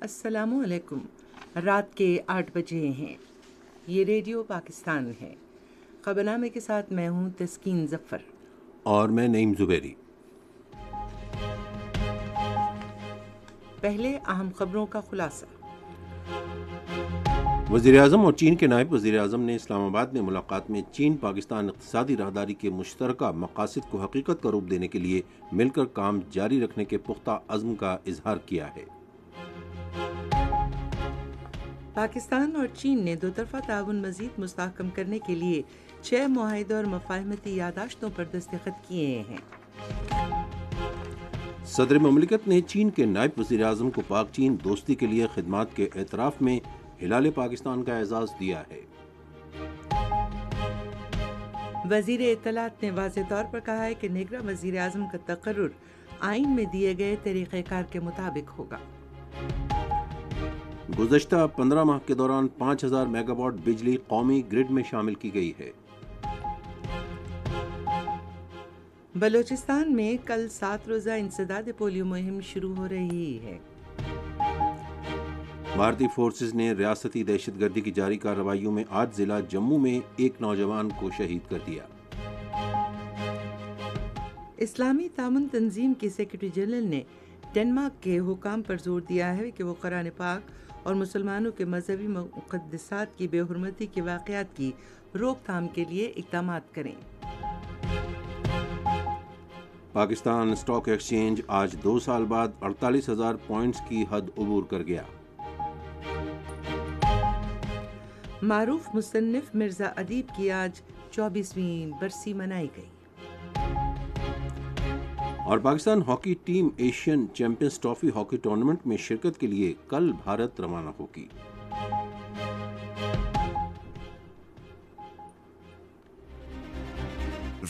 السلام علیکم۔ رات کے 8 بجے ہیں۔ یہ ریڈیو پاکستان ہے۔ خبرنامے کے ساتھ میں ہوں تسکین ظفر اور میں نعیم زبیری۔ پہلے اہم خبروں کا خلاصہ۔ وزیراعظم اور چین کے نائب وزیراعظم نے اسلام آباد میں ملاقات میں چین پاکستان اقتصادی راہداری کے مشترکہ مقاصد کو حقیقت کا روپ دینے کے لیے مل کر کام جاری رکھنے کے پختہ عزم کا اظہار کیا ہے۔ پاکستان اور چین نے دو طرفہ تعاون مزید مستحکم کرنے کے لیے 6 معاہدوں اور مفاہمتی یادداشتوں پر دستخط کیے ہیں۔ صدر مملکت نے چین کے نائب وزیراعظم کو پاک چین دوستی کے لیے خدمات کے اعتراف میں ہلال پاکستان کا اعزاز دیا ہے۔ وزیر اطلاعات نے واضح طور پر کہا ہے کہ نگراں وزیر اعظم کا تقرر آئین میں دیے گئے طریقہ کار کے مطابق ہوگا۔ گزشتہ 15 ماہ کے دوران 5000 میگا واٹ بجلی قومی گرڈ میں شامل کی گئی ہے۔ بلوچستان میں کل 7 روزہ انسداد پولیو مہم شروع ہو رہی ہے۔ بھارتی فورسز نے ریاستی دہشت گردی کی جاری کارروائیوں میں آج ضلع جموں میں ایک نوجوان کو شہید کر دیا۔ اسلامی تعاون تنظیم کی سیکرٹری جنرل نے ڈنمارک کے حکام پر زور دیا ہے کہ وہ قرآن پاک اور مسلمانوں کے مذہبی مقدسات کی بے حرمتی کے واقعات کی روک تھام کے لیے اقدامات کریں۔ پاکستان اسٹاک ایکسچینج آج 2 سال بعد 48,000 پوائنٹس کی حد عبور کر گیا۔ معروف مصنف مرزا ادیب کی آج 24ویں برسی منائی گئی۔ اور Pakistan hockey team Asian champions trophy hockey tournament میں شرکت کے لیے کل بھارت روانہ ہوگی۔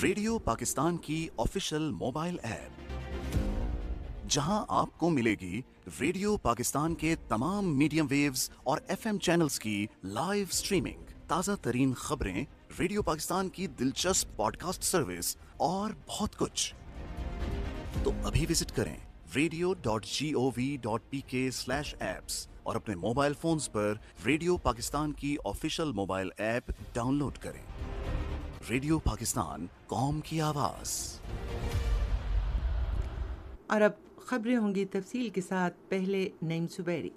ریڈیو پاکستان کی آفیشیل موبائل ایپ، جہاں آپ کو ملے گی ریڈیو پاکستان کے تمام میڈیم ویوز اور ایف ایم چینلز کی لائیو سٹریمنگ، تازہ ترین خبریں، ریڈیو پاکستان کی دلچسپ پوڈ کاسٹ سروس اور بہت کچھ۔ تو ابھی وزٹ کریں radio.gov.pk/apps اور اپنے موبائل فونز پر ریڈیو پاکستان کی official mobile app download کریں۔ ریڈیو پاکستان، قوم کی آواز۔ اور اب خبریں ہوں گی تفصیل کے ساتھ، پہلے نعیم زبیری۔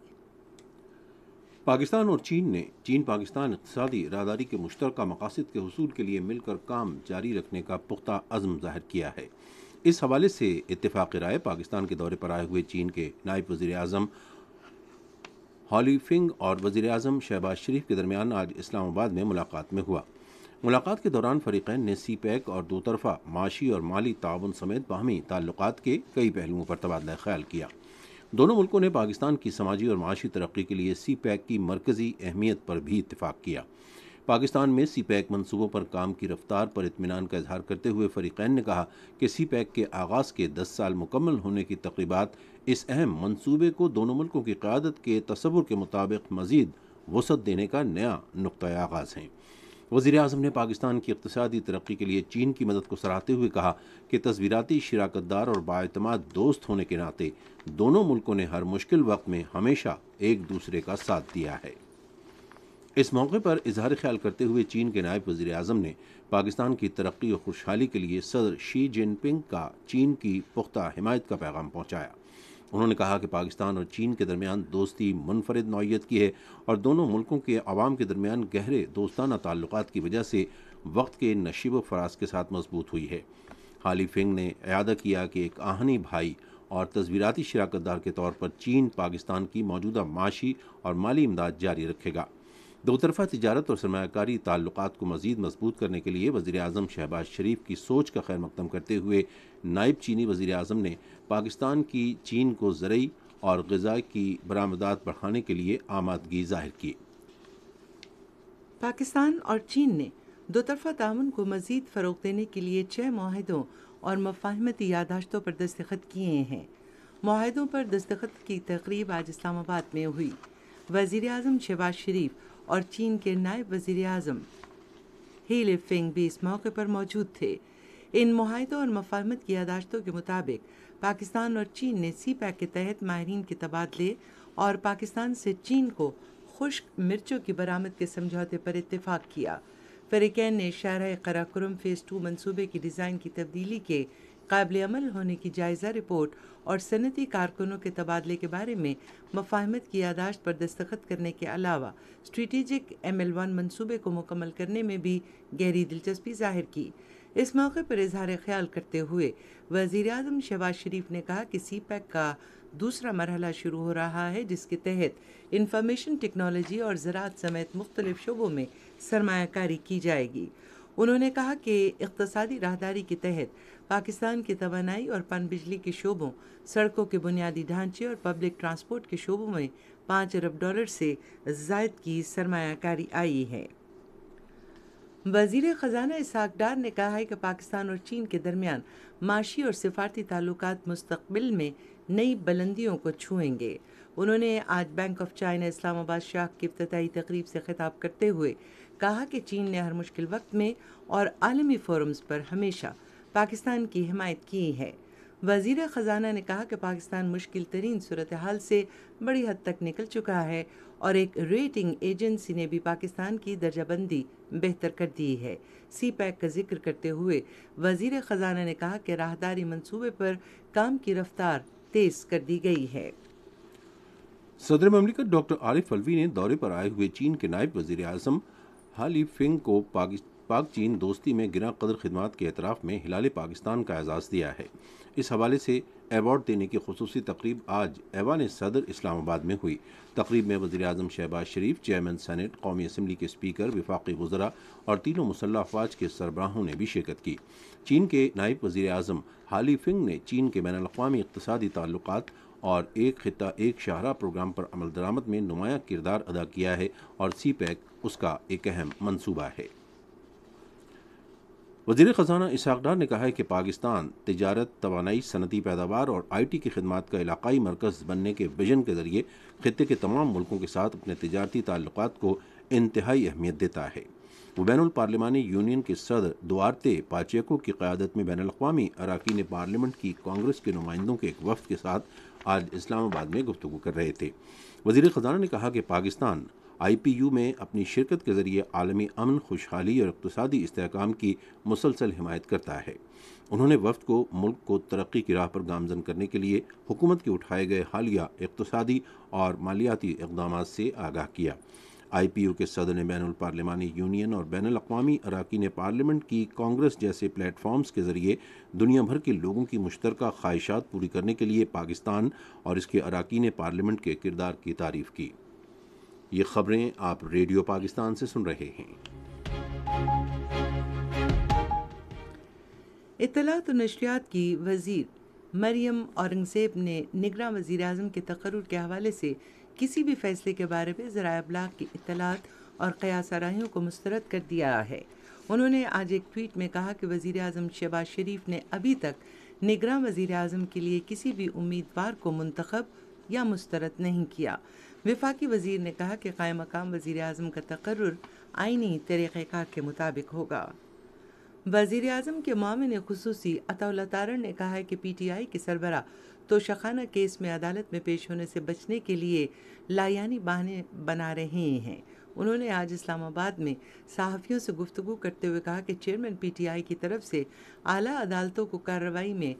پاکستان اور چین نے چین پاکستان اقتصادی راہداری کے مشترکہ مقاصد کے حصول کے لیے مل کر کام جاری رکھنے کا پختہ عزم ظاہر کیا ہے۔ اس حوالے سے اتفاق رائے پاکستان کے دورے پر آئے ہوئے چین کے نائب وزیر اعظم ہالی فنگ اور وزیر اعظم شہباز شریف کے درمیان آج اسلام آباد میں ملاقات میں ہوا۔ ملاقات کے دوران فریقین نے سی پیک اور دو طرفہ معاشی اور مالی تعاون سمیت باہمی تعلقات کے کئی پہلوؤں پر تبادلہ خیال کیا۔ دونوں ملکوں نے پاکستان کی سماجی اور معاشی ترقی کے لیے سی پیک کی مرکزی اہمیت پر بھی اتفاق کیا۔ پاکستان میں سی پیک منصوبوں پر کام کی رفتار پر اطمینان کا اظہار کرتے ہوئے فریقین نے کہا کہ سی پیک کے آغاز کے 10 سال مکمل ہونے کی تقریبات اس اہم منصوبے کو دونوں ملکوں کی قیادت کے تصور کے مطابق مزید وسعت دینے کا نیا نقطۂ آغاز ہیں۔ وزیر اعظم نے پاکستان کی اقتصادی ترقی کے لیے چین کی مدد کو سراہتے ہوئے کہا کہ تصویراتی شراکت دار اور بااعتماد دوست ہونے کے ناطے دونوں ملکوں نے ہر مشکل وقت میں ہمیشہ ایک دوسرے کا ساتھ دیا ہے۔ اس موقع پر اظہار خیال کرتے ہوئے چین کے نائب وزیر اعظم نے پاکستان کی ترقی اور خوشحالی کے لیے صدر شی جن پنگ کا چین کی پختہ حمایت کا پیغام پہنچایا۔ انہوں نے کہا کہ پاکستان اور چین کے درمیان دوستی منفرد نوعیت کی ہے اور دونوں ملکوں کے عوام کے درمیان گہرے دوستانہ تعلقات کی وجہ سے وقت کے نشیب و فراز کے ساتھ مضبوط ہوئی ہے۔ حالی فنگ نے اعادہ کیا کہ ایک آہنی بھائی اور تصویراتی شراکت دار کے طور پر چین پاکستان کی موجودہ معاشی اور مالی امداد جاری رکھے گا۔ دو طرفہ تجارت اور سرمایہ کاری تعلقات کو مزید مضبوط کرنے کے لیے وزیر اعظم شہباز شریف کی سوچ کا خیر مقدم کرتے ہوئے نائب چینی وزیر اعظم نے پاکستان کی چین کو زرعی اور غذائی کی برآمدات بڑھانے کے لیے آمادگی ظاہر کی۔ پاکستان اور چین نے دو طرفہ تعاون کو مزید فروغ دینے کے لیے 6 معاہدوں اور مفاہمتی یادداشتوں پر دستخط کیے ہیں۔ معاہدوں پر دستخط کی تقریب آج اسلام آباد میں ہوئی۔ وزیر اعظم شہباز شریف اور چین کے نائب وزیر اعظم ہی لی فنگ بھی اس موقع پر موجود تھے۔ ان معاہدوں اور مفاہمت کی یادداشتوں کے مطابق پاکستان اور چین نے سی پیک کے تحت ماہرین کے تبادلے اور پاکستان سے چین کو خشک مرچوں کی برآمد کے سمجھوتے پر اتفاق کیا۔ فریقین نے شاہراہ قراقرم فیز 2 منصوبے کی ڈیزائن کی تبدیلی کے قابل عمل ہونے کی جائزہ رپورٹ اور صنعتی کارکنوں کے تبادلے کے بارے میں مفاہمت کی یادداشت پر دستخط کرنے کے علاوہ اسٹریٹجک ML1 منصوبے کو مکمل کرنے میں بھی گہری دلچسپی ظاہر کی۔ اس موقع پر اظہار خیال کرتے ہوئے وزیر اعظم شہباز شریف نے کہا کہ سی پیک کا دوسرا مرحلہ شروع ہو رہا ہے، جس کے تحت انفارمیشن ٹیکنالوجی اور زراعت سمیت مختلف شعبوں میں سرمایہ کاری کی جائے گی۔ انہوں نے کہا کہ اقتصادی راہداری کے تحت پاکستان کی توانائی اور پن بجلی کے شعبوں، سڑکوں کے بنیادی ڈھانچے اور پبلک ٹرانسپورٹ کے شعبوں میں $5 ارب سے زائد کی سرمایہ کاری آئی ہے۔ وزیر خزانہ اسحاق ڈار نے کہا ہے کہ پاکستان اور چین کے درمیان معاشی اور سفارتی تعلقات مستقبل میں نئی بلندیوں کو چھوئیں گے۔ انہوں نے آج بینک آف چائنا اسلام آباد شاخ کی افتتاحی تقریب سے خطاب کرتے ہوئے کہا کہ چین نے ہر مشکل وقت میں اور عالمی فورمز پر ہمیشہ پاکستان کی حمایت کی ہے۔ وزیر خزانہ نے کہا کہ پاکستان مشکل ترین صورتحال سے بڑی حد تک نکل چکا ہے اور ایک ریٹنگ ایجنسی نے بھی پاکستان کی درجہ بندی بہتر کر دی ہے۔ سی پیک کا ذکر کرتے ہوئے وزیر خزانہ نے کہا کہ راہداری منصوبے پر کام کی رفتار تیز کر دی گئی ہے۔ صدر مملکت ڈاکٹر عارف الوی نے دورے پر آئے ہوئے چین کے نائب وزیر اعظم ہالی فنگ کو پاک چین دوستی میں گراں قدر خدمات کے اعتراف میں ہلال پاکستان کا اعزاز دیا ہے۔ اس حوالے سے ایوارڈ دینے کی خصوصی تقریب آج ایوان صدر اسلام آباد میں ہوئی۔ تقریب میں وزیر اعظم شہباز شریف، چیئرمین سینٹ، قومی اسمبلی کے اسپیکر، وفاقی وزراء اور تینوں مسلح افواج کے سربراہوں نے بھی شرکت کی۔ چین کے نائب وزیر اعظم ہالی فنگ نے چین کے بین الاقوامی اقتصادی تعلقات اور ایک خطہ ایک شاہراہ پروگرام پر عمل درآمد میں نمایاں کردار ادا کیا ہے اور سی پیک اس کا ایک اہم منصوبہ ہے۔ وزیر خزانہ اسحاق ڈار نے کہا ہے کہ پاکستان تجارت، توانائی، صنعتی پیداوار اور IT کی خدمات کا علاقائی مرکز بننے کے ویژن کے ذریعے خطے کے تمام ملکوں کے ساتھ اپنے تجارتی تعلقات کو انتہائی اہمیت دیتا ہے۔ وہ بین الپارلیمانی یونین کے صدر دوارتے پاچیکو کی قیادت میں بین الاقوامی اراکین پارلیمنٹ کی کانگریس کے نمائندوں کے ایک وفد کے ساتھ آج اسلام آباد میں گفتگو کر رہے تھے۔ وزیر خزانہ نے کہا کہ پاکستان IPU میں اپنی شرکت کے ذریعے عالمی امن، خوشحالی اور اقتصادی استحکام کی مسلسل حمایت کرتا ہے۔ انہوں نے وفد کو ملک کو ترقی کی راہ پر گامزن کرنے کے لیے حکومت کے اٹھائے گئے حالیہ اقتصادی اور مالیاتی اقدامات سے آگاہ کیا۔ IPU کے صدر نے بین الپارلیمانی یونین اور بین الاقوامی اراکین پارلیمنٹ کی کانگریس جیسے پلیٹ فارمز کے ذریعے دنیا بھر کے لوگوں کی مشترکہ خواہشات پوری کرنے کے لیے پاکستان اور اس کے اراکین پارلیمنٹ کے کردار کی تعریف کی۔ یہ خبریں آپ ریڈیو پاکستان سے سن رہے ہیں۔ اطلاعات و نشریات کی وزیر مریم اورنگزیب نے نگراں وزیر اعظم کے تقرر کے حوالے سے کسی بھی فیصلے کے بارے میں ذرائع ابلاغ کی اطلاعات اور قیاس آرائیوں کو مسترد کر دیا ہے۔ انہوں نے آج ایک ٹویٹ میں کہا کہ وزیر اعظم شہباز شریف نے ابھی تک نگراں وزیر اعظم کے لیے کسی بھی امیدوار کو منتخب یا مسترد نہیں کیا۔ وفاقی وزیر نے کہا کہ قائم مقام وزیر اعظم کا تقرر آئینی طریقہ کار کے مطابق ہوگا۔ وزیر اعظم کے معاون خصوصی عطا اللہ تارڑ نے کہا ہے کہ PTI کے سربراہ توشخانہ کیس میں عدالت میں پیش ہونے سے بچنے کے لیے لایعنی بہانے بنا رہے ہیں۔ انہوں نے آج اسلام آباد میں صحافیوں سے گفتگو کرتے ہوئے کہا کہ چیئرمین PTI کی طرف سے اعلیٰ عدالتوں کو کارروائی میں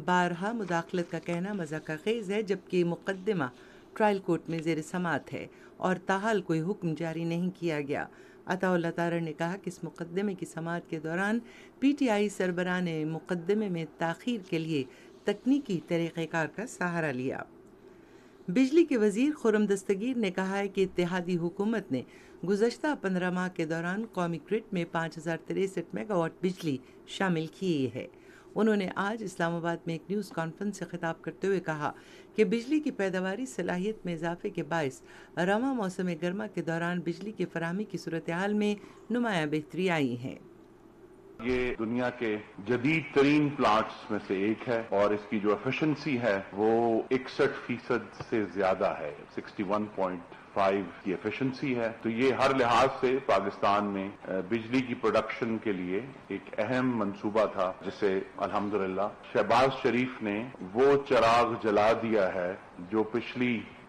بارہا مداخلت کا کہنا مذاق خیز ہے، جبکہ مقدمہ ٹرائل کورٹ میں زیر سماعت ہے اور تاحال کوئی حکم جاری نہیں کیا گیا۔ عطا اللہ تارڑ نے کہا کہ اس مقدمے کی سماعت کے دوران PTI سربراہ نے مقدمے میں تاخیر کے لیے تکنیکی طریقہ کار کا سہارا لیا۔ بجلی کے وزیر خرم دستگیر نے کہا ہے کہ اتحادی حکومت نے گزشتہ 15 ماہ کے دوران قومی گرڈ میں 5063 میگا واٹ بجلی شامل کی ہے۔ انہوں نے آج اسلام آباد میں ایک نیوز کانفرنس سے خطاب کرتے ہوئے کہا کہ بجلی کی پیداواری صلاحیت میں اضافے کے باعث رواں موسم گرما کے دوران بجلی کی فراہمی کی صورتحال میں نمایاں بہتری آئی ہے۔ یہ دنیا کے جدید ترین پلانٹس میں سے ایک ہے اور اس کی جو ایفیشنسی ہے وہ 61% سے زیادہ ہے، 61.5 کی ایفیشنسی ہے۔ تو یہ ہر لحاظ سے پاکستان میں بجلی کی پروڈکشن کے لیے ایک اہم منصوبہ تھا، جسے الحمدللہ شہباز شریف نے وہ چراغ جلا دیا ہے جو پچھلی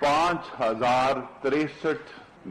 5063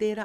13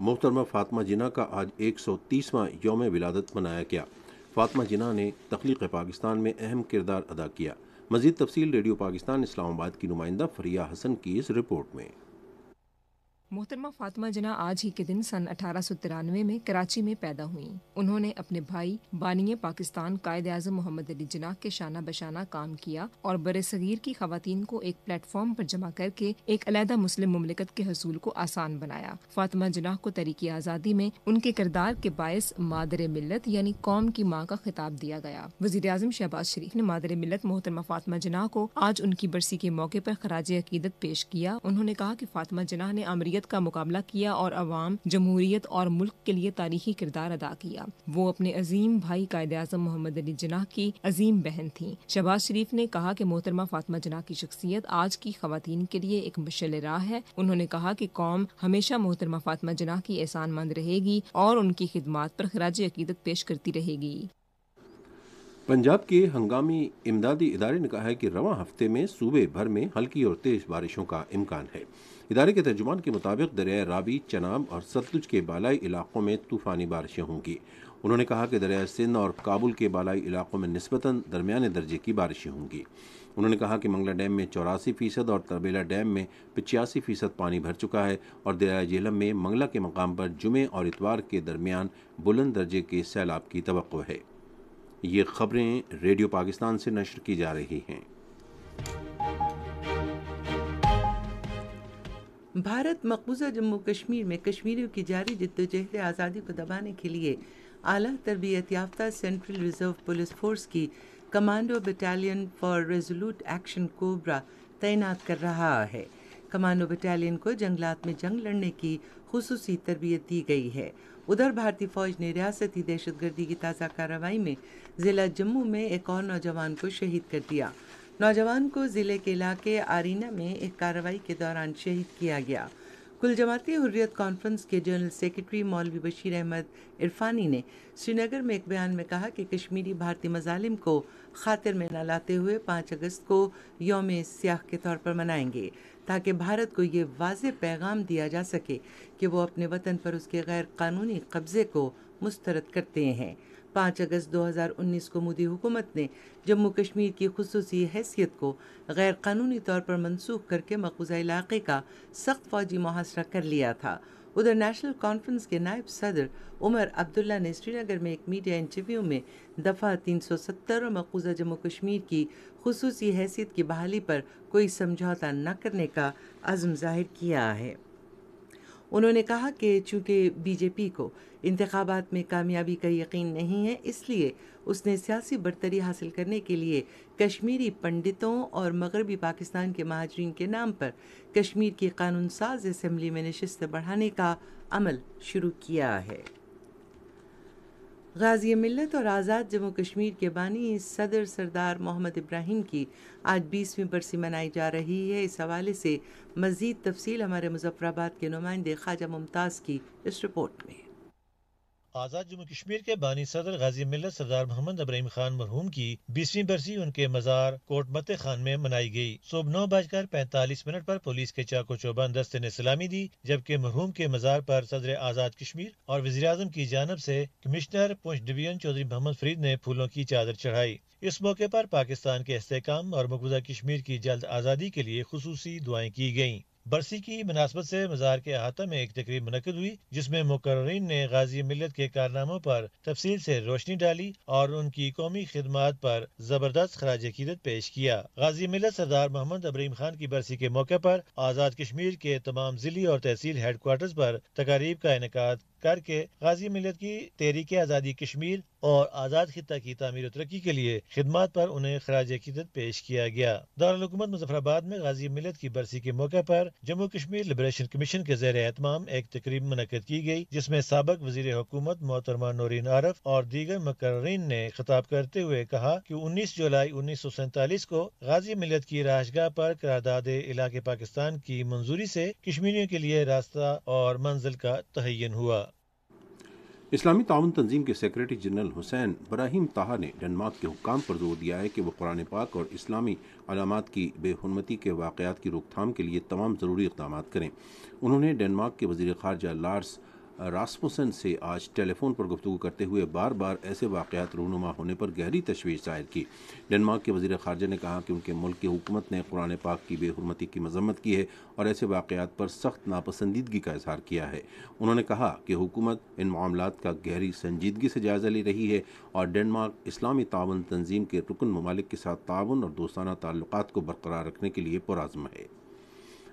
محترمہ فاطمہ جناح کا آج 130واں یوم ولادت منایا گیا۔ فاطمہ جناح نے تخلیق پاکستان میں اہم کردار ادا کیا۔ مزید تفصیل ریڈیو پاکستان اسلام آباد کی نمائندہ فریہ حسن کی اس رپورٹ میں۔ محترمہ فاطمہ جناح آج ہی کے دن سن 1893 میں کراچی میں پیدا ہوئیں۔ انہوں نے اپنے بھائی بانی پاکستان قائد اعظم محمد علی جناح کے شانہ بشانہ کام کیا اور برصغیر کی خواتین کو ایک پلیٹ فارم پر جمع کر کے ایک علیحدہ مسلم مملکت کے حصول کو آسان بنایا۔ فاطمہ جناح کو تحریک آزادی میں ان کے کردار کے باعث مادر ملت یعنی قوم کی ماں کا خطاب دیا گیا۔ وزیر اعظم شہباز شریف نے مادر ملت محترمہ فاطمہ جناح کو آج ان کی برسی کے موقع پر خراج عقیدت پیش کیا۔ انہوں نے کہا کہ فاطمہ جناح نے امریت کا مقابلہ کیا اور عوام، جمہوریت اور ملک کے لیے تاریخی کردار ادا کیا۔ وہ اپنے عظیم بھائی قائد اعظم محمد علی جناح کی عظیم بہن تھیں۔ شہباز شریف نے کہا کہ محترمہ فاطمہ جناح کی شخصیت آج کی خواتین کے لیے ایک مشعل راہ ہے۔ انہوں نے کہا کہ قوم ہمیشہ محترمہ فاطمہ جناح کی احسان مند رہے گی اور ان کی خدمات پر خراج عقیدت پیش کرتی رہے گی۔ پنجاب کے ہنگامی امدادی ادارے نے کہا ہے کہ رواں ہفتے میں صوبے بھر میں ہلکی اور تیز بارشوں کا امکان ہے۔ ادارے کے ترجمان کے مطابق دریائے راوی، چناب اور ستلج کے بالائی علاقوں میں طوفانی بارشیں ہوں گی۔ انہوں نے کہا کہ دریائے سندھ اور کابل کے بالائی علاقوں میں نسبتاً درمیانے درجے کی بارشیں ہوں گی۔ انہوں نے کہا کہ منگلا ڈیم میں 84% اور تربیلا ڈیم میں 85% پانی بھر چکا ہے اور دریائے جہلم میں منگلا کے مقام پر جمعے اور اتوار کے درمیان بلند درجے کے سیلاب کی توقع ہے۔ یہ خبریں ریڈیو پاکستان سے نشر کی جا رہی ہیں۔ بھارت مقبوضہ جموں کشمیر میں کشمیریوں کی جاری جدوجہد آزادی کو دبانے کے لیے اعلیٰ تربیت یافتہ سینٹرل ریزرو پولیس فورس کی commando battalion for resolute action cobra تعینات کر رہا ہے۔ کمانڈو بٹالین کو جنگلات میں جنگ لڑنے کی خصوصی تربیت دی گئی ہے۔ ادھر بھارتی فوج نے ریاستی دہشت گردی کی تازہ کارروائی میں ضلع جموں میں ایک اور نوجوان کو شہید کر دیا۔ نوجوان کو ضلع کے علاقے آرینا میں ایک کارروائی کے دوران شہید کیا گیا۔ کل جماعتی حریت کانفرنس کے جنرل سیکرٹری مولوی بشیر احمد عرفانی نے سری نگر میں ایک بیان میں کہا کہ کشمیری بھارتی مظالم کو خاطر میں نہ لاتے ہوئے 5 اگست کو یوم سیاہ کے طور پر منائیں گے تاکہ بھارت کو یہ واضح پیغام دیا جا سکے کہ وہ اپنے وطن پر اس کے غیر قانونی قبضے کو مسترد کرتے ہیں۔ 5 اگست 2019 کو مودی حکومت نے جموں کشمیر کی خصوصی حیثیت کو غیر قانونی طور پر منسوخ کر کے مقبوضہ علاقے کا سخت فوجی محاصرہ کر لیا تھا۔ ادھر نیشنل کانفرنس کے نائب صدر عمر عبداللہ نے سری نگر میں ایک میڈیا انٹرویو میں دفعہ 370 اور مقبوضہ جموں کشمیر کی خصوصی حیثیت کی بحالی پر کوئی سمجھوتا نہ کرنے کا عزم ظاہر کیا ہے۔ انہوں نے کہا کہ چونکہ بی جے پی کو انتخابات میں کامیابی کا یقین نہیں ہے، اس لیے اس نے سیاسی برتری حاصل کرنے کے لیے کشمیری پنڈتوں اور مغربی پاکستان کے مہاجرین کے نام پر کشمیر کی قانون ساز اسمبلی میں نشستیں بڑھانے کا عمل شروع کیا ہے۔ غازی ملت اور آزاد جموں کشمیر کے بانی صدر سردار محمد ابراہیم کی آج 20ویں برسی منائی جا رہی ہے۔ اس حوالے سے مزید تفصیل ہمارے مظفر آباد کے نمائندے خواجہ ممتاز کی اس رپورٹ میں۔ آزاد جموں کشمیر کے بانی صدر غازی ملت سردار محمد ابراہیم خان مرحوم کی 20ویں برسی ان کے مزار کوٹ مت خان میں منائی گئی۔ صبح 9:45 پر پولیس کے چاقو چوبند دستے نے سلامی دی، جبکہ مرحوم کے مزار پر صدر آزاد کشمیر اور وزیر اعظم کی جانب سے کمشنر پونچھ ڈویژن چودھری محمد فرید نے پھولوں کی چادر چڑھائی۔ اس موقع پر پاکستان کے استحکام اور مقبوضہ کشمیر کی جلد آزادی کے لیے خصوصی دعائیں کی گئیں۔ برسی کی مناسبت سے مزار کے احاطہ میں ایک تقریب منعقد ہوئی، جس میں مقررین نے غازی ملت کے کارناموں پر تفصیل سے روشنی ڈالی اور ان کی قومی خدمات پر زبردست خراج عقیدت پیش کیا۔ غازی ملت سردار محمد ابراہیم خان کی برسی کے موقع پر آزاد کشمیر کے تمام ضلعی اور تحصیل ہیڈ کوارٹرز پر تقاریب کا انعقاد کر کے غازی ملت کی تحریک آزادی کشمیر اور آزاد خطہ کی تعمیر و ترقی کے لیے خدمات پر انہیں خراج عقیدت پیش کیا گیا۔ دارالحکومت مظفر آباد میں غازی ملت کی برسی کے موقع پر جموں کشمیر لبریشن کمیشن کے زیر اہتمام ایک تقریب منعقد کی گئی، جس میں سابق وزیر حکومت محترمہ نورین عارف اور دیگر مقررین نے خطاب کرتے ہوئے کہا کہ 19 جولائی 1947 کو غازی ملت کی رہائشگاہ پر قرارداد علاقے پاکستان کی منظوری سے کشمیریوں کے لیے راستہ اور منزل کا تعین ہوا۔ اسلامی تعاون تنظیم کے سیکریٹری جنرل حسین براہیم طاہا نے ڈنمارک کے حکام پر زور دیا ہے کہ وہ قرآن پاک اور اسلامی علامات کی بے حرمتی کے واقعات کی روک تھام کے لیے تمام ضروری اقدامات کریں۔ انہوں نے ڈنمارک کے وزیر خارجہ لارس راسموسن سے آج ٹیلی فون پر گفتگو کرتے ہوئے بار بار ایسے واقعات رونما ہونے پر گہری تشویش ظاہر کی۔ ڈنمارک کے وزیر خارجہ نے کہا کہ ان کے ملک کی حکومت نے قرآن پاک کی بے حرمتی کی مذمت کی ہے اور ایسے واقعات پر سخت ناپسندیدگی کا اظہار کیا ہے۔ انہوں نے کہا کہ حکومت ان معاملات کا گہری سنجیدگی سے جائزہ لے رہی ہے اور ڈنمارک اسلامی تعاون تنظیم کے رکن ممالک کے ساتھ تعاون اور دوستانہ تعلقات کو برقرار رکھنے کے لیے پرعزم ہے۔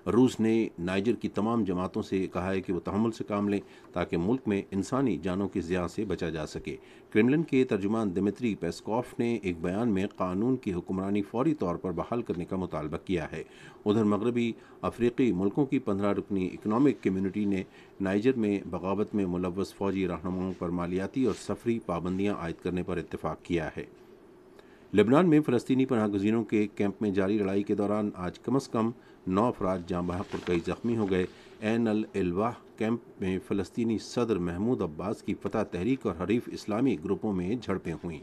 روس نے نائجر کی تمام جماعتوں سے کہا ہے کہ وہ تحمل سے کام لیں تاکہ ملک میں انسانی جانوں کی ضیاع سے بچا جا سکے۔ کرملن کے ترجمان دمتری پیسکوف نے ایک بیان میں قانون کی حکمرانی فوری طور پر بحال کرنے کا مطالبہ کیا ہے۔ ادھر مغربی افریقی ملکوں کی 15 رکنی اکنامک کمیونٹی نے نائجر میں بغاوت میں ملوث فوجی رہنماؤں پر مالیاتی اور سفری پابندیاں عائد کرنے پر اتفاق کیا ہے۔ لبنان میں فلسطینی پناہ گزینوں کے کیمپ میں جاری لڑائی کے دوران آج کم از کم 9 افراد جاں بحق اور کئی زخمی ہو گئے۔ عین الواح کیمپ میں فلسطینی صدر محمود عباس کی فتح تحریک اور حریف اسلامی گروپوں میں جھڑپیں ہوئیں۔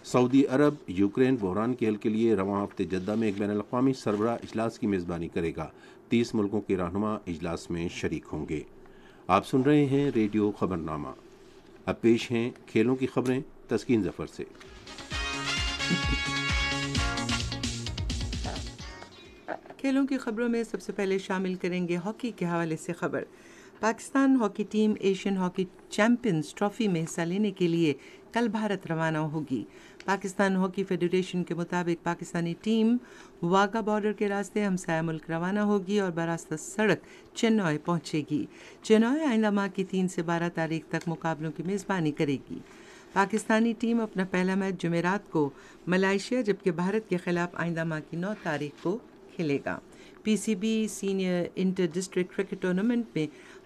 سعودی عرب یوکرین بحران کے حل کے لیے رواں ہفتے جدہ میں ایک بین الاقوامی سربراہ اجلاس کی میزبانی کرے گا۔ 30 ملکوں کے رہنما اجلاس میں شریک ہوں گے۔ آپ سن رہے ہیں ریڈیو خبرنامہ۔ اب پیش ہیں کھیلوں کی خبریں تسکین ظفر سے۔ کھیلوں کی خبروں میں سب سے پہلے شامل کریں گے ہاکی کے حوالے سے خبر۔ Pakistan hockey team Asian hockey champions trophy میں حصہ لینے کے لیے کل بھارت روانہ ہوگی۔ پاکستان ہاکی فیڈریشن کے مطابق پاکستانی ٹیم واگا بارڈر کے راستے ہمسایہ ملک روانہ ہوگی اور براستہ سڑک چنوئی پہنچے گی۔ چنوئی آئندہ ماہ کی 3 سے 12 تاریخ تک مقابلوں کی میزبانی کرے گی۔ پاکستانی ٹیم اپنا پہلا میچ جمعرات کو ملائیشیا جبکہ بھارت کے خلاف آئندہ ماہ کی 9 تاریخ کو کھیلے گا۔ P C B senior inter district cricket tournament میں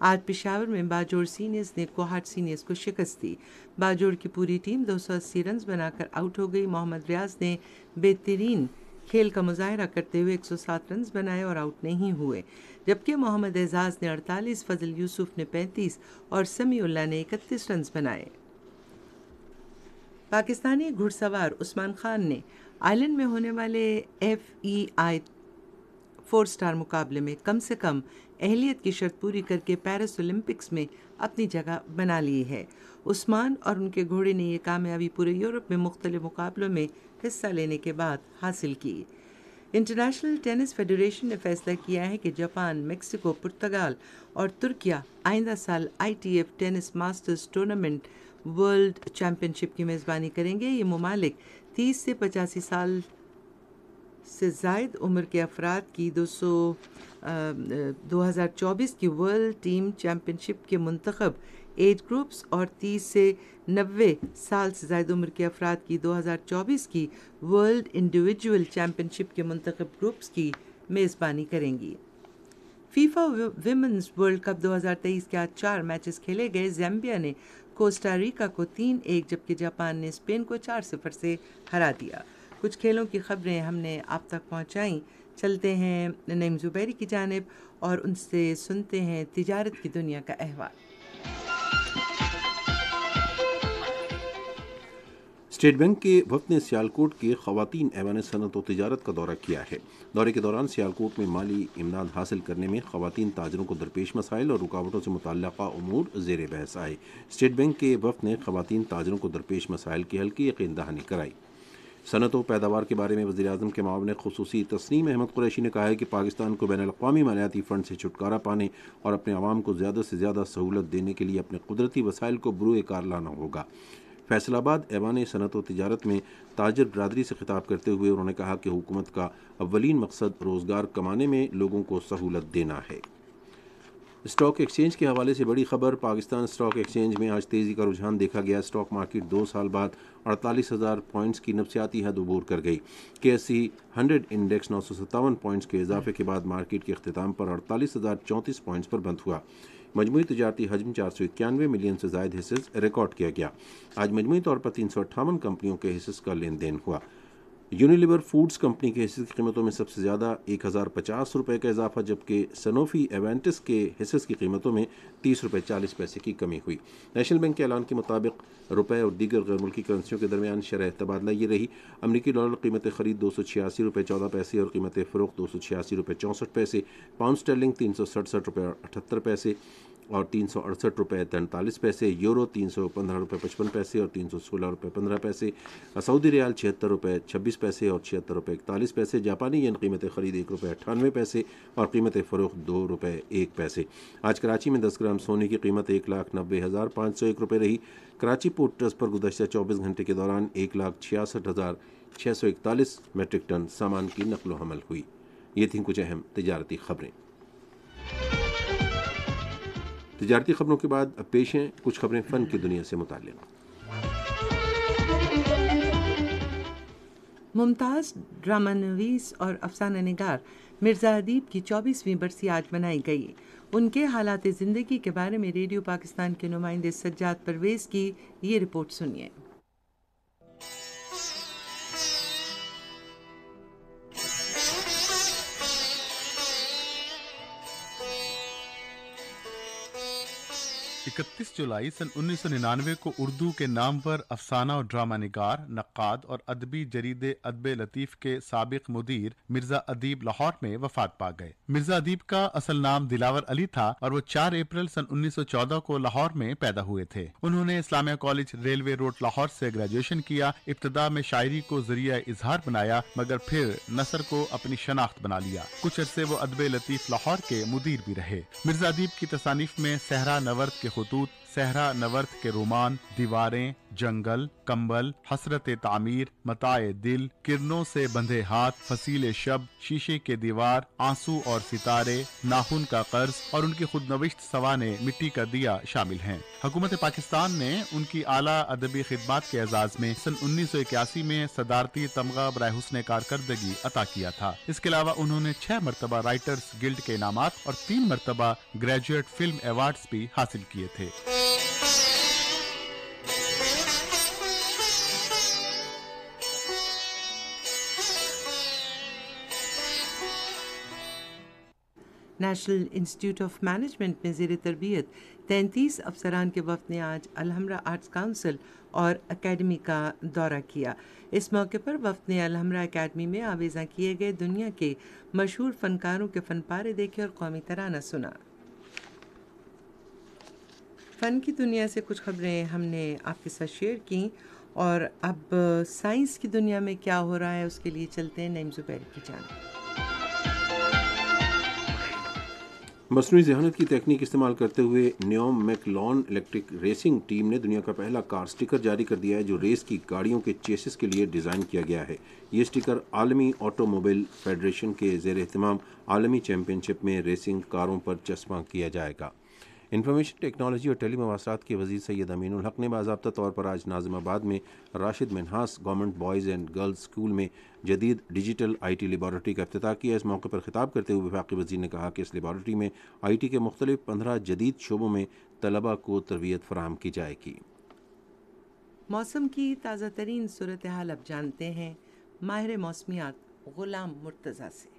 آج پشاور میں باجوڑ سینئرز نے کوہاٹ سینئرز کو شکست دی۔ باجوڑ کی پوری ٹیم 280 رنز بنا کر آؤٹ ہو گئی۔ محمد ریاض نے بہترین کھیل کا مظاہرہ کرتے ہوئے 107 رنز بنائے اور آؤٹ نہیں ہوئے، جبکہ محمد اعزاز نے 48، فضل یوسف نے 35 اور سمیع اللہ نے 31 رنز بنائے۔ پاکستانی گھڑ سوار عثمان خان نے آئرلینڈ میں ہونے والے FEI 4 سٹار مقابلے میں کم سے کم اہلیت کی شرط پوری کر کے پیرس اولمپکس میں اپنی جگہ بنا لی ہے۔ عثمان اور ان کے گھوڑے نے یہ کامیابی پورے یورپ میں مختلف مقابلوں میں حصہ لینے کے بعد حاصل کی۔ انٹرنیشنل ٹینس فیڈریشن نے فیصلہ کیا ہے کہ جاپان، میکسیکو، پرتگال اور ترکیہ آئندہ سال ITF tennis masters tournament world championship کی میزبانی کریں گے۔ یہ ممالک 30 سے 85 سال سے زائد عمر کے افراد کی 2024 کی ورلڈ ٹیم چیمپئن شپ کے منتخب ایج گروپس اور 30 سے 90 سال سے زائد عمر کے افراد کی 2024 کی ورلڈ انڈیویجول چیمپئن شپ کے منتخب گروپس کی میزبانی کریں گی۔ فیفا ویمنز ورلڈ کپ 2023 کے آج 4 میچز کھیلے گئے۔ زیمبیا نے کوسٹا ریکا کو 3-1 جبکہ جاپان نے اسپین کو 4-0 سے ہرا دیا۔ کچھ کھیلوں کی خبریں ہم نے آپ تک پہنچائیں۔ چلتے ہیں نعیم زبیری کی جانب اور ان سے سنتے ہیں تجارت کی دنیا کا احوال۔ اسٹیٹ بینک کے وفد نے سیالکوٹ کے خواتین ایوان صنعت و تجارت کا دورہ کیا ہے۔ دورے کے دوران سیالکوٹ میں مالی امداد حاصل کرنے میں خواتین تاجروں کو درپیش مسائل اور رکاوٹوں سے متعلقہ امور زیر بحث آئے۔ اسٹیٹ بینک کے وفد نے خواتین تاجروں کو درپیش مسائل کے حل کی یقین دہانی کرائی۔ صنعت و پیداوار کے بارے میں وزیر اعظم کے معاون خصوصی تسنیم احمد قریشی نے کہا ہے کہ پاکستان کو بین الاقوامی مالیاتی فنڈ سے چھٹکارا پانے اور اپنے عوام کو زیادہ سے زیادہ سہولت دینے کے لیے اپنے قدرتی وسائل کو بروئے کار لانا ہوگا۔ فیصل آباد ایوان صنعت و تجارت میں تاجر برادری سے خطاب کرتے ہوئے انہوں نے کہا کہ حکومت کا اولین مقصد روزگار کمانے میں لوگوں کو سہولت دینا ہے۔ اسٹاک ایکسچینج کے حوالے سے بڑی خبر۔ پاکستان اسٹاک ایکسچینج میں آج تیزی کا رجحان دیکھا گیا۔ اسٹاک مارکیٹ 2 سال بعد 48,000 پوائنٹس کی نفسیاتی حد عبور کر گئی۔ KSE 100 انڈیکس 957 پوائنٹس کے اضافے کے بعد مارکیٹ کے اختتام پر 48,034 پوائنٹس پر بند ہوا۔ مجموعی تجارتی حجم 491 ملین سے زائد حصص ریکارڈ کیا گیا۔ آج مجموعی طور پر 358 کمپنیوں کے حصص کا لین دین ہوا۔ یونیلیور فوڈز کمپنی کے حصص کی قیمتوں میں سب سے زیادہ 1,050 روپے کا اضافہ، جبکہ سنوفی ایونٹس کے حصص کی قیمتوں میں 30 روپے 40 پیسے کی کمی ہوئی۔ نیشنل بینک کے اعلان کے مطابق روپے اور دیگر غیر ملکی کرنسیوں کے درمیان شرح تبادلہ یہ رہی۔ امریکی ڈالر قیمت خرید 286 روپے 14 پیسے اور قیمت فروخت 286 روپے 64 پیسے، پاؤنڈ اسٹرلنگ 367 روپے 78 پیسے، اور 368 روپے 43 پیسے، یورو 315 روپے 55 پیسے اور 316 روپے 15 پیسے، سعودی ریال 76 روپے 26 پیسے اور 76 روپے 41 پیسے، جاپانی ین قیمت خرید 1 روپے 98 پیسے اور قیمت فروخت 2 روپے 1 پیسے۔ آج کراچی میں 10 گرام سونے کی قیمت 1,90,501 روپے رہی۔ کراچی پورٹ ٹرسٹ پر گزشتہ 24 گھنٹے کے دوران 1,66,641 میٹرک ٹن سامان کی نقل و حمل ہوئی۔ یہ تھیں کچھ اہم تجارتی خبریں۔ تجارتی خبروں کے بعد اب پیش ہیں کچھ خبریں فن کی دنیا سے متعلق۔ ممتاز ڈرامہ نویس اور افسانہ نگار مرزا ادیب کی 24ویں برسی آج منائی گئی۔ ان کے حالات زندگی کے بارے میں ریڈیو پاکستان کے نمائندے سجاد پرویز کی یہ رپورٹ سنیے۔ 31 جولائی سن 1999 کو اردو کے نامور افسانہ اور ڈرامہ نگار، نقاد اور ادبی جرید ادب لطیف کے سابق مدیر مرزا ادیب لاہور میں وفات پا گئے۔ مرزا ادیب کا اصل نام دلاور علی تھا اور وہ 4 اپریل سن 1914 کو لاہور میں پیدا ہوئے تھے۔ انہوں نے اسلامیہ کالج ریلوے روڈ لاہور سے گریجویشن کیا۔ ابتدا میں شاعری کو ذریعہ اظہار بنایا مگر پھر نثر کو اپنی شناخت بنا لیا۔ کچھ عرصے وہ ادب لطیف لاہور کے مدیر بھی رہے۔ مرزا ادیب کی تصانیف میں صحرا نورد کے خطوط، صحرا نورد کے رومان، دیواریں، جنگل، کمبل، حسرت تعمیر، متاع دل، کرنوں سے بندھے ہاتھ، فصیل شب، شیشے کے دیوار، آنسو اور ستارے، ناخن کا قرض اور ان کی خود نوشت سوانے مٹی کا دیا شامل ہیں۔ حکومت پاکستان نے ان کی اعلیٰ ادبی خدمات کے اعزاز میں سن 1981 میں صدارتی تمغہ برائے حسن کارکردگی عطا کیا تھا۔ اس کے علاوہ انہوں نے 6 مرتبہ رائٹرز گلڈ کے انعامات اور 3 مرتبہ گریجویٹ فلم ایوارڈز بھی حاصل کیے تھے۔ نیشنل انسٹیٹیوٹ آف مینجمنٹ میں زیر تربیت 33 افسران کے وفد نے آج الحمرا آرٹس کونسل اور اکیڈمی کا دورہ کیا۔ اس موقع پر وفد نے الحمرا اکیڈمی میں آویزاں کیے گئے دنیا کے مشہور فنکاروں کے فن پارے دیکھے اور قومی ترانہ سنا۔ فن کی دنیا سے کچھ خبریں ہم نے آپ کے ساتھ شیئر کی، اور اب سائنس کی دنیا میں کیا ہو رہا ہے اس کے لیے چلتے ہیں نعیم زبیر کی جانب۔ مصنوعی ذہانت کی تکنیک استعمال کرتے ہوئے نیوم میکلون الیکٹرک ریسنگ ٹیم نے دنیا کا پہلا کار سٹیکر جاری کر دیا ہے جو ریس کی گاڑیوں کے چیسس کے لیے ڈیزائن کیا گیا ہے۔ یہ سٹیکر عالمی آٹو موبائل فیڈریشن کے زیر اہتمام عالمی چیمپئن شپ میں ریسنگ کاروں پر چسپاں کیا جائے گا۔ انفارمیشن ٹیکنالوجی اور ٹیلی مواصلات کے وزیر سید امین الحق نے باضابطہ طور پر آج ناظم آباد میں Rashid Minhas government boys and girls school میں جدید ڈیجیٹل آئی ٹی لیبارٹری کا افتتاح کیا۔ اس موقع پر خطاب کرتے ہوئے وفاقی وزیر نے کہا کہ اس لیبارٹری میں آئی ٹی کے مختلف 15 جدید شعبوں میں طلباء کو تربیت فراہم کی جائے گی۔ موسم کی تازہ ترین صورتحال اب جانتے ہیں ماہر موسمیات غلام مرتضیٰ سے۔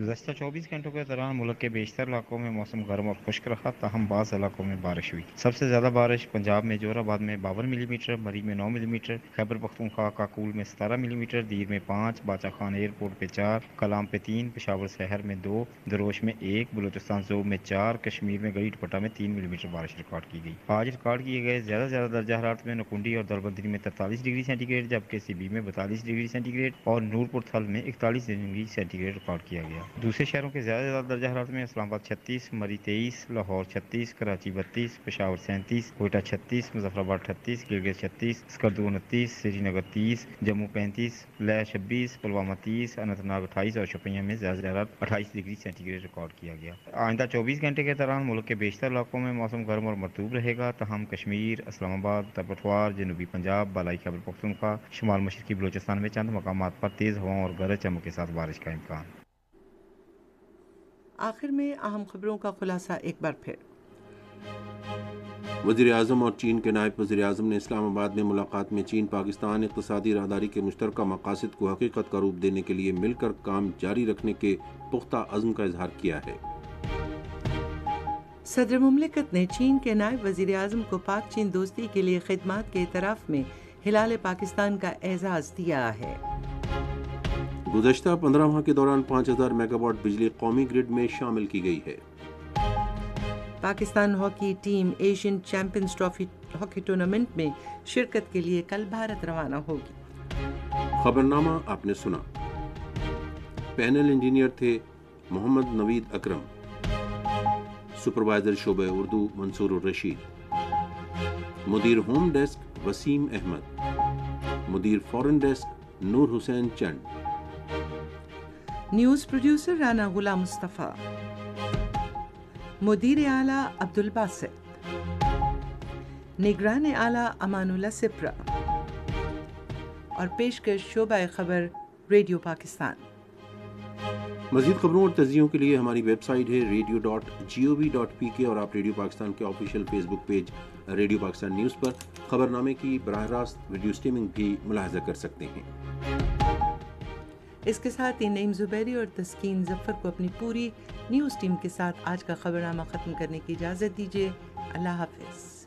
گزشتہ 24 گھنٹوں کے دوران ملک کے بیشتر علاقوں میں موسم گرم اور خشک رہا، تاہم بعض علاقوں میں بارش ہوئی۔ سب سے زیادہ بارش پنجاب میں جوہر آباد میں 52 ملی میٹر، مری میں 9 ملی میٹر، خیبر پختونخوا کاکول میں 17 ملی میٹر، دیر میں 5، باچا خان ایئرپورٹ پہ 4، کلام پہ 3، پشاور شہر میں 2، دروش میں 1، بلوچستان زوب میں 4، کشمیر میں گڑھی ٹپٹا میں 3 ملی میٹر بارش ریکارڈ کی گئی۔ آج ریکارڈ کیے گئے زیادہ سے زیادہ درجہ حرارت میں نکونڈی اور دلبندری میں 43 ڈگری سینٹی گریڈ، جبکہ سبی میں 42 ڈگری سینٹی گریڈ اور نورپور تھل میں 41 ڈگری سینٹی گریڈ ریکارڈ کیا گیا۔ دوسرے شہروں کے زیادہ سے زیادہ درجہ حرارت میں اسلام آباد 36، مری 23، لاہور 36، کراچی 32، پشاور 37، کوئٹہ 36، مظفر آباد 38، گلگت 36، اسکردو 29، سری نگر 30، جموں 35، لیہ 26، پلوامہ 30، اننت ناگ 28 اور شوپیاں میں زیادہ سے زیادہ 28 ڈگری سینٹی گریڈ ریکارڈ کیا گیا۔ آئندہ 24 گھنٹے کے دوران ملک کے بیشتر علاقوں میں موسم گرم اور مرطوب رہے گا، تاہم کشمیر، اسلام آباد، پٹوار، جنوبی پنجاب، بالائی خیبر پختونخوا، شمال مشرقی بلوچستان میں چند مقامات پر تیز ہواؤں اور گرج چمک کے ساتھ بارش کا امکان۔ آخر میں اہم خبروں کا خلاصہ ایک بار پھر۔ وزیر اعظم اور چین کے نائب وزیر اعظم نے اسلام آباد میں ملاقات میں چین پاکستان اقتصادی راہداری کے مشترکہ مقاصد کو حقیقت کا روپ دینے کے لیے مل کر کام جاری رکھنے کے پختہ عزم کا اظہار کیا ہے۔ صدر مملکت نے چین کے نائب وزیر اعظم کو پاک چین دوستی کے لیے خدمات کے اعتراف میں ہلال پاکستان کا اعزاز دیا ہے۔ گزشتہ 15 ماہ کے دوران 5000 میگا واٹ بجلی قومی گرڈ میں شامل کی گئی ہے۔ Pakistan hockey team Asian champions trophy hockey tournament میں شرکت کے لیے کل بھارت روانہ ہوگی۔ خبرنامہ آپ نے سنا۔ پینل انجینئر تھے محمد نوید اکرم، سپروائزر شعبہ اردو منصور الرشید، مدیر ہوم ڈیسک وسیم احمد، مدیر فورن ڈیسک نور حسین چند، نیوز پروڈیوسر رانا غلام مصطفیٰ، مدیر اعلیٰ عبد الباسط، نگران اعلیٰ امان اللہ سپرا اور پیشکش شعبہ خبر ریڈیو پاکستان۔ مزید خبروں اور تجزیوں کے لیے ہماری ویب سائٹ ہے radio.gov.pk اور آپ ریڈیو پاکستان کے آفیشیل فیس بک پیج ریڈیو پاکستان نیوز پر خبرنامے کی براہ راست ویڈیو سٹریمنگ بھی ملاحظہ کر سکتے ہیں۔ اس کے ساتھ ہی نعیم زبیری اور تسکین ظفر کو اپنی پوری نیوز ٹیم کے ساتھ آج کا خبرنامہ ختم کرنے کی اجازت دیجیے۔ اللہ حافظ۔